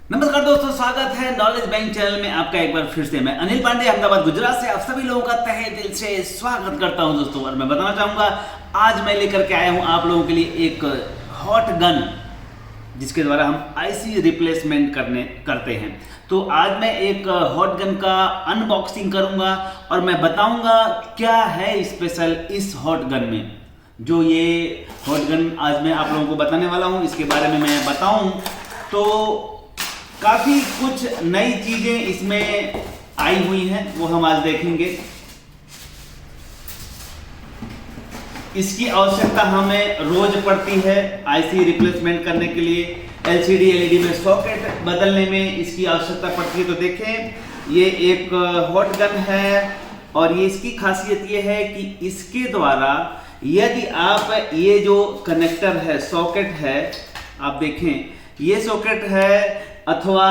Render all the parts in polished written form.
नमस्कार दोस्तों, स्वागत है नॉलेज बैंक चैनल में आपका एक बार फिर से। मैं अनिल पांडे अहमदाबाद गुजरात से आप सभी लोगों का तहे दिल से स्वागत करता हूं दोस्तों। और मैं बताना चाहूंगा आज मैं लेकर के आया हूं आप लोगों के लिए एक हॉट गन जिसके द्वारा हम आईसी रिप्लेसमेंट करते हैं। तो आज मैं एक हॉट गन का अनबॉक्सिंग करूंगा और मैं बताऊंगा क्या है स्पेशल इस हॉट गन में। जो ये हॉट गन आज मैं आप लोगों को बताने वाला हूं, इसके बारे में मैं बताऊं तो काफी कुछ नई चीजें इसमें आई हुई हैं, वो हम आज देखेंगे। इसकी आवश्यकता हमें रोज पड़ती है आईसी रिप्लेसमेंट करने के लिए। एलसीडी एलईडी में सॉकेट बदलने में इसकी आवश्यकता पड़ती है। तो देखें, ये एक हॉट गन है और ये इसकी खासियत ये है कि इसके द्वारा यदि आप ये जो कनेक्टर है, सॉकेट है, आप देखें ये सॉकेट है अथवा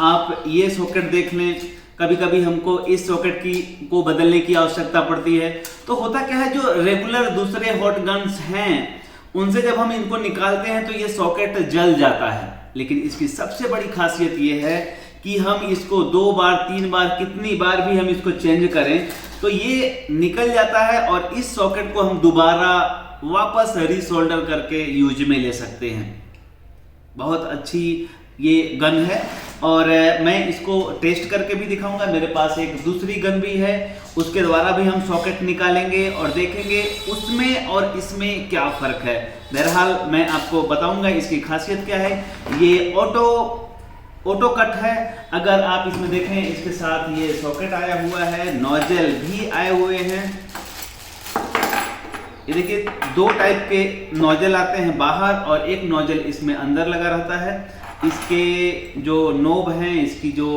आप ये सॉकेट देख लें। कभी कभी हमको इस सॉकेट को बदलने की आवश्यकता पड़ती है। तो होता क्या है, जो रेगुलर दूसरे हॉट गन्स हैं उनसे जब हम इनको निकालते हैं तो ये सॉकेट जल जाता है। लेकिन इसकी सबसे बड़ी खासियत ये है कि हम इसको 2 बार 3 बार कितनी बार भी हम इसको चेंज करें तो ये निकल जाता है और इस सॉकेट को हम दोबारा वापस रीसोल्डर करके यूज में ले सकते हैं। बहुत अच्छी ये गन है और मैं इसको टेस्ट करके भी दिखाऊंगा। मेरे पास एक दूसरी गन भी है, उसके द्वारा भी हम सॉकेट निकालेंगे और देखेंगे उसमें और इसमें क्या फर्क है। बहरहाल मैं आपको बताऊंगा इसकी खासियत क्या है। ये ऑटो कट है। अगर आप इसमें देखें, इसके साथ ये सॉकेट आया हुआ है, नोजल भी आए हुए हैं। ये देखिए, 2 टाइप के नोजल आते हैं बाहर और एक नोजल इसमें अंदर लगा रहता है। इसके जो नोब हैं, इसकी जो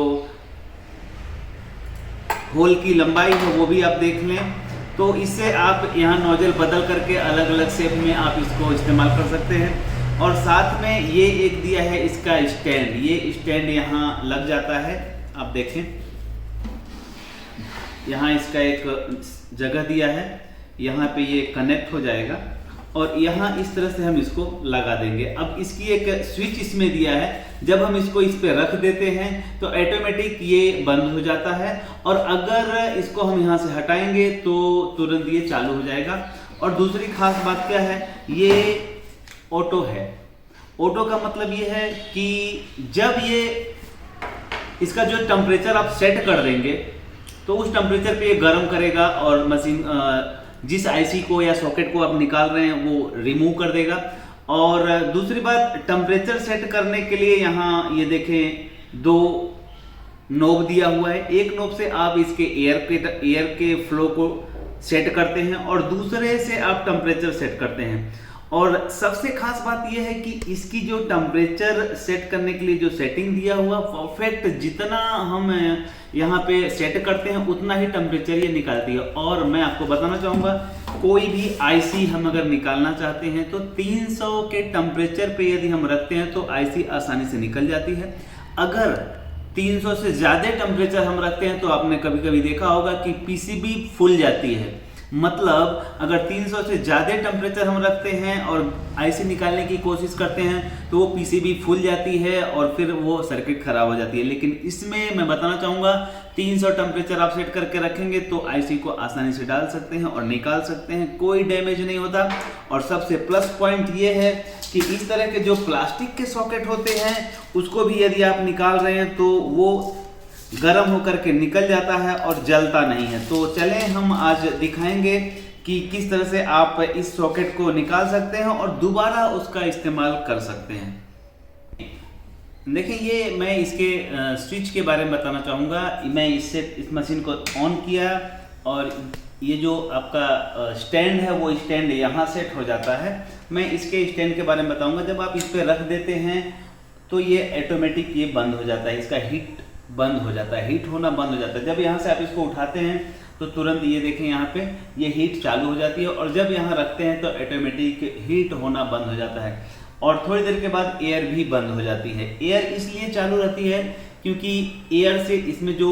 होल की लंबाई है वो भी आप देख लें। तो इससे आप यहाँ नोजल बदल करके अलग अलग शेप में आप इसको इस्तेमाल कर सकते हैं। और साथ में ये एक दिया है इसका स्टैंड। ये स्टैंड यहाँ लग जाता है, आप देखें यहाँ इसका एक जगह दिया है, यहाँ पे ये कनेक्ट हो जाएगा और यहाँ इस तरह से हम इसको लगा देंगे। अब इसकी एक स्विच इसमें दिया है, जब हम इसको इस पे रख देते हैं तो ऑटोमेटिक ये बंद हो जाता है और अगर इसको हम यहाँ से हटाएंगे तो तुरंत ये चालू हो जाएगा। और दूसरी खास बात क्या है, ये ऑटो है। ऑटो का मतलब ये है कि जब ये इसका जो टेम्परेचर आप सेट कर देंगे तो उस टेम्परेचर पे ये गर्म करेगा और मशीन जिस आईसी को या सॉकेट को आप निकाल रहे हैं वो रिमूव कर देगा। और दूसरी बात, टेम्परेचर सेट करने के लिए यहाँ ये देखें 2 नोब दिया हुआ है। एक नोब से आप इसके एयर के फ्लो को सेट करते हैं और दूसरे से आप टेम्परेचर सेट करते हैं। और सबसे खास बात यह है कि इसकी जो टेम्परेचर सेट करने के लिए जो सेटिंग दिया हुआ परफेक्ट, जितना हम यहाँ पे सेट करते हैं उतना ही टेम्परेचर ये निकालती है। और मैं आपको बताना चाहूँगा, कोई भी आईसी हम अगर निकालना चाहते हैं तो 300 के टेम्परेचर पे यदि हम रखते हैं तो आईसी आसानी से निकल जाती है। अगर 300 से ज़्यादा टेम्परेचर हम रखते हैं तो आपने कभी कभी देखा होगा कि पीसीबी फूल जाती है। मतलब अगर 300 से ज़्यादा टेम्परेचर हम रखते हैं और आईसी निकालने की कोशिश करते हैं तो वो पीसीबी फूल जाती है और फिर वो सर्किट खराब हो जाती है। लेकिन इसमें मैं बताना चाहूँगा 300 टेम्परेचर आप सेट करके रखेंगे तो आईसी को आसानी से डाल सकते हैं और निकाल सकते हैं, कोई डैमेज नहीं होता। और सबसे प्लस पॉइंट ये है कि इस तरह के जो प्लास्टिक के सॉकेट होते हैं उसको भी यदि आप निकाल रहे हैं तो वो गर्म होकर के निकल जाता है और जलता नहीं है। तो चलें हम आज दिखाएंगे कि किस तरह से आप इस सॉकेट को निकाल सकते हैं और दोबारा उसका इस्तेमाल कर सकते हैं। देखिए, ये मैं इसके स्विच के बारे में बताना चाहूँगा। मैं इस मशीन को ऑन किया और ये जो आपका स्टैंड है वो स्टैंड यहाँ सेट हो जाता है। मैं इसके स्टैंड के बारे में बताऊँगा। जब आप इस पर रख देते हैं तो ये ऑटोमेटिक ये बंद हो जाता है, इसका हीट बंद हो जाता है, हीट होना बंद हो जाता है। जब यहाँ से आप इसको उठाते हैं तो तुरंत ये देखें यहाँ पे ये हीट चालू हो जाती है और जब यहाँ रखते हैं तो ऑटोमेटिक हीट होना बंद हो जाता है। और थोड़ी देर के बाद एयर भी बंद हो जाती है। एयर इसलिए चालू रहती है क्योंकि एयर से इसमें जो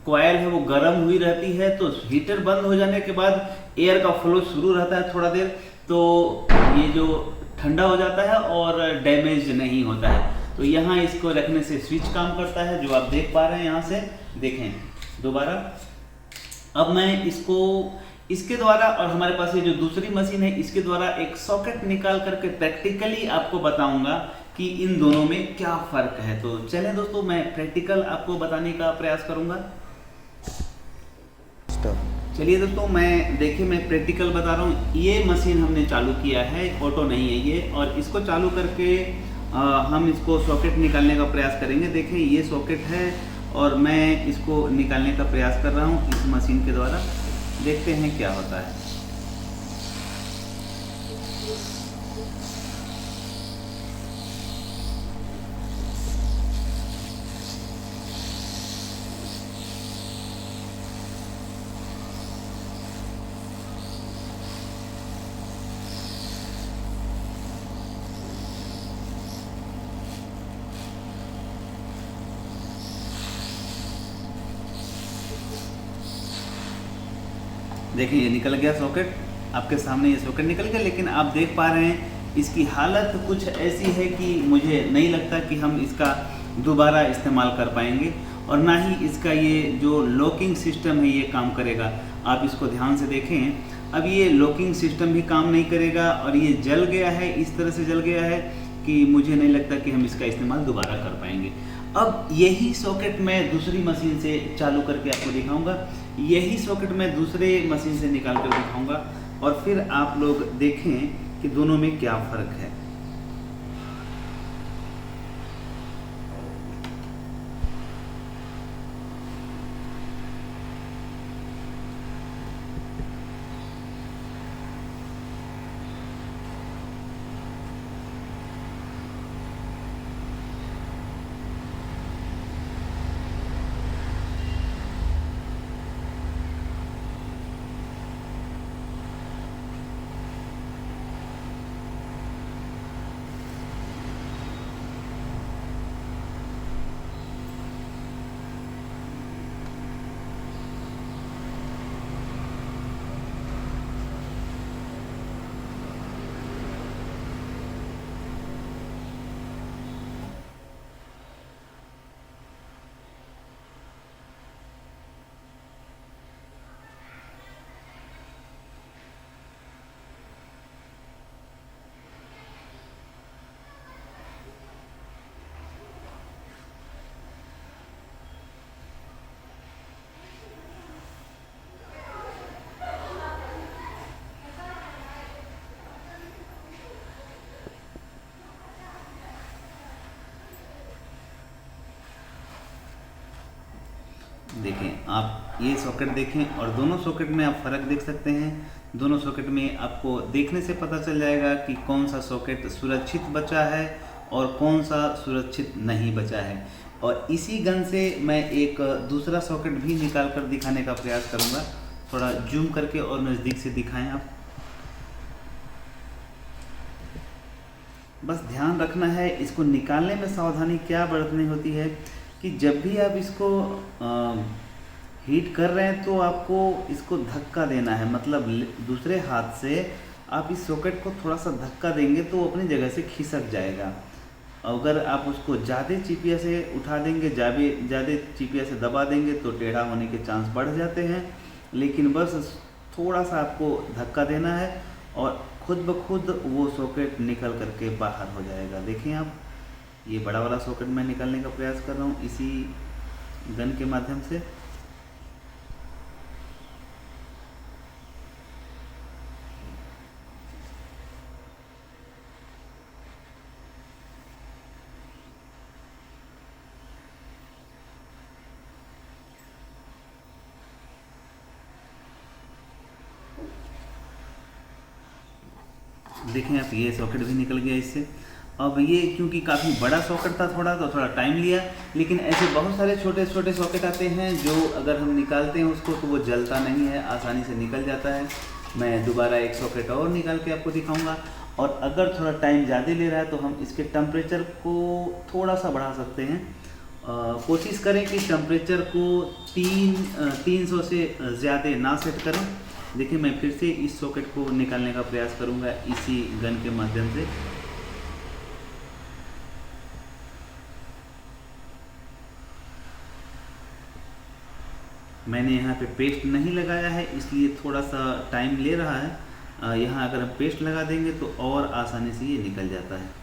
कॉइल है वो गर्म हुई रहती है, तो हीटर बंद हो जाने के बाद एयर का फ्लो शुरू रहता है थोड़ा देर, तो ये जो ठंडा हो जाता है और डैमेज नहीं होता है। तो यहाँ इसको रखने से स्विच काम करता है, जो आप देख पा रहे हैं यहाँ से। देखें दोबारा, अब मैं इसको इसके द्वारा और हमारे पास ये जो दूसरी मशीन है इसके द्वारा एक सॉकेट निकाल करके प्रैक्टिकली आपको बताऊंगा कि इन दोनों में क्या फर्क है। तो चलें दोस्तों, मैं प्रैक्टिकल आपको बताने का प्रयास करूंगा। चलिए दोस्तों, मैं प्रैक्टिकल बता रहा हूँ। ये मशीन हमने चालू किया है, ऑटो नहीं है ये, और इसको चालू करके हम इसको सॉकेट निकालने का प्रयास करेंगे। देखें ये सॉकेट है और मैं इसको निकालने का प्रयास कर रहा हूँ इस मशीन के द्वारा। देखते हैं क्या होता है। देखिए ये निकल गया सॉकेट, आपके सामने ये सॉकेट निकल गया। लेकिन आप देख पा रहे हैं इसकी हालत कुछ ऐसी है कि मुझे नहीं लगता कि हम इसका दोबारा इस्तेमाल कर पाएंगे, और ना ही इसका ये जो लॉकिंग सिस्टम है ये काम करेगा। आप इसको ध्यान से देखें, अब ये लॉकिंग सिस्टम भी काम नहीं करेगा और ये जल गया है, इस तरह से जल गया है कि मुझे नहीं लगता कि हम इसका इस्तेमाल दोबारा कर पाएंगे। अब यही सॉकेट मैं दूसरी मशीन से चालू करके आपको दिखाऊंगा, यही सॉकेट मैं दूसरे मशीन से निकाल कर दिखाऊंगा, और फिर आप लोग देखें कि दोनों में क्या फ़र्क है। देखें आप ये सॉकेट देखें और दोनों सॉकेट में आप फ़र्क देख सकते हैं। दोनों सॉकेट में आपको देखने से पता चल जाएगा कि कौन सा सॉकेट सुरक्षित बचा है और कौन सा सुरक्षित नहीं बचा है। और इसी गन से मैं एक दूसरा सॉकेट भी निकाल कर दिखाने का प्रयास करूँगा। थोड़ा जूम करके और नज़दीक से दिखाएं आप। बस ध्यान रखना है, इसको निकालने में सावधानी क्या बरतनी होती है कि जब भी आप इसको हीट कर रहे हैं तो आपको इसको धक्का देना है, मतलब दूसरे हाथ से आप इस सॉकेट को थोड़ा सा धक्का देंगे तो वो अपनी जगह से खिसक जाएगा। अगर आप उसको ज़्यादा चिपिया से उठा देंगे, ज़्यादा चिपिया से दबा देंगे तो टेढ़ा होने के चांस बढ़ जाते हैं। लेकिन बस थोड़ा सा आपको धक्का देना है और खुद ब खुद वो सॉकेट निकल करके बाहर हो जाएगा। देखें आप, ये बड़ा वाला सॉकेट मैं निकालने का प्रयास कर रहा हूँ इसी गन के माध्यम से। देखें आप, ये सॉकेट भी निकल गया इससे। अब ये क्योंकि काफ़ी बड़ा सॉकेट था तो थोड़ा टाइम लिया, लेकिन ऐसे बहुत सारे छोटे छोटे सॉकेट आते हैं जो अगर हम निकालते हैं उसको तो वो जलता नहीं है, आसानी से निकल जाता है। मैं दोबारा एक सॉकेट और निकाल के आपको दिखाऊंगा। और अगर थोड़ा टाइम ज़्यादा ले रहा है तो हम इसके टेम्परेचर को थोड़ा सा बढ़ा सकते हैं। कोशिश करें कि टेम्परेचर को 300 से ज़्यादा ना सेट करें। देखिए मैं फिर से इस सॉकेट को निकालने का प्रयास करूंगा इसी गन के माध्यम से। मैंने यहाँ पे पेस्ट नहीं लगाया है, इसलिए थोड़ा सा टाइम ले रहा है। यहाँ अगर हम पेस्ट लगा देंगे तो और आसानी से ये निकल जाता है।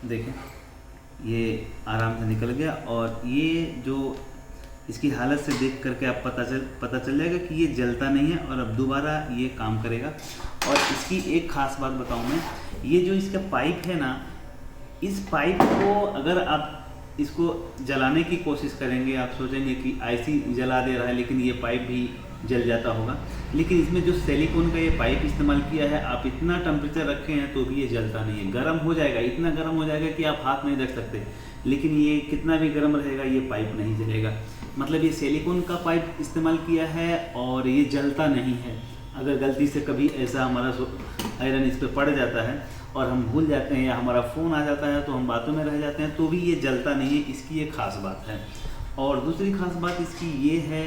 देखें, ये आराम से निकल गया। और ये जो इसकी हालत से देख करके आप पता चल जाएगा कि ये जलता नहीं है और अब दोबारा ये काम करेगा। और इसकी एक ख़ास बात बताऊं मैं, ये जो इसका पाइप है ना, इस पाइप को अगर आप इसको जलाने की कोशिश करेंगे, आप सोचेंगे कि ऐसी जला दे रहा है, लेकिन ये पाइप भी जल जाता होगा। लेकिन इसमें जो सिलिकॉन का ये पाइप इस्तेमाल किया है, आप इतना टेम्परेचर रखे हैं तो भी ये जलता नहीं है। गर्म हो जाएगा, इतना गर्म हो जाएगा कि आप हाथ नहीं रख सकते, लेकिन ये कितना भी गर्म रहेगा ये पाइप नहीं जलेगा। मतलब ये सिलिकॉन का पाइप इस्तेमाल किया है और ये जलता नहीं है। अगर गलती से कभी ऐसा हमारा आयरन इस पर पड़ जाता है और हम भूल जाते हैं या हमारा फ़ोन आ जाता है तो हम बातों में रह जाते हैं, तो भी ये जलता नहीं है। इसकी ये ख़ास बात है। और दूसरी ख़ास बात इसकी ये है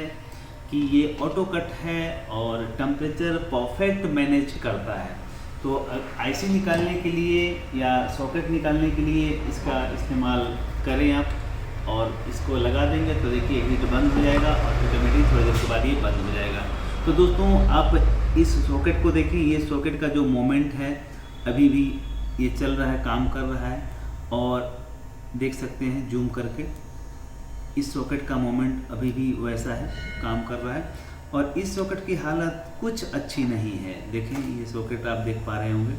कि ये ऑटो कट है और टेम्परेचर परफेक्ट मैनेज करता है। तो आईसी निकालने के लिए या सॉकेट निकालने के लिए इसका इस्तेमाल करें आप, और इसको लगा देंगे तो देखिए हीट बंद हो जाएगा और ऑटोमेटिक थोड़ी देर के बाद ये बंद हो जाएगा। तो दोस्तों आप इस सॉकेट को देखिए, ये सॉकेट का जो मोमेंट है अभी भी ये चल रहा है, काम कर रहा है। और देख सकते हैं जूम करके, इस सॉकेट का मोमेंट अभी भी वैसा है, काम कर रहा है। और इस सॉकेट की हालत कुछ अच्छी नहीं है। देखें, ये सॉकेट आप देख पा रहे होंगे,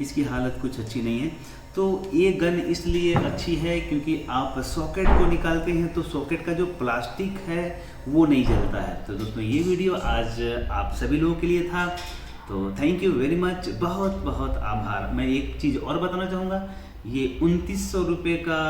इसकी हालत कुछ अच्छी नहीं है। तो ये गन इसलिए अच्छी है क्योंकि आप सॉकेट को निकालते हैं तो सॉकेट का जो प्लास्टिक है वो नहीं जलता है। तो दोस्तों ये वीडियो आज आप सभी लोगों के लिए था, तो थैंक यू वेरी मच, बहुत बहुत आभार। मैं एक चीज़ और बताना चाहूँगा, ये 2900 रुपये का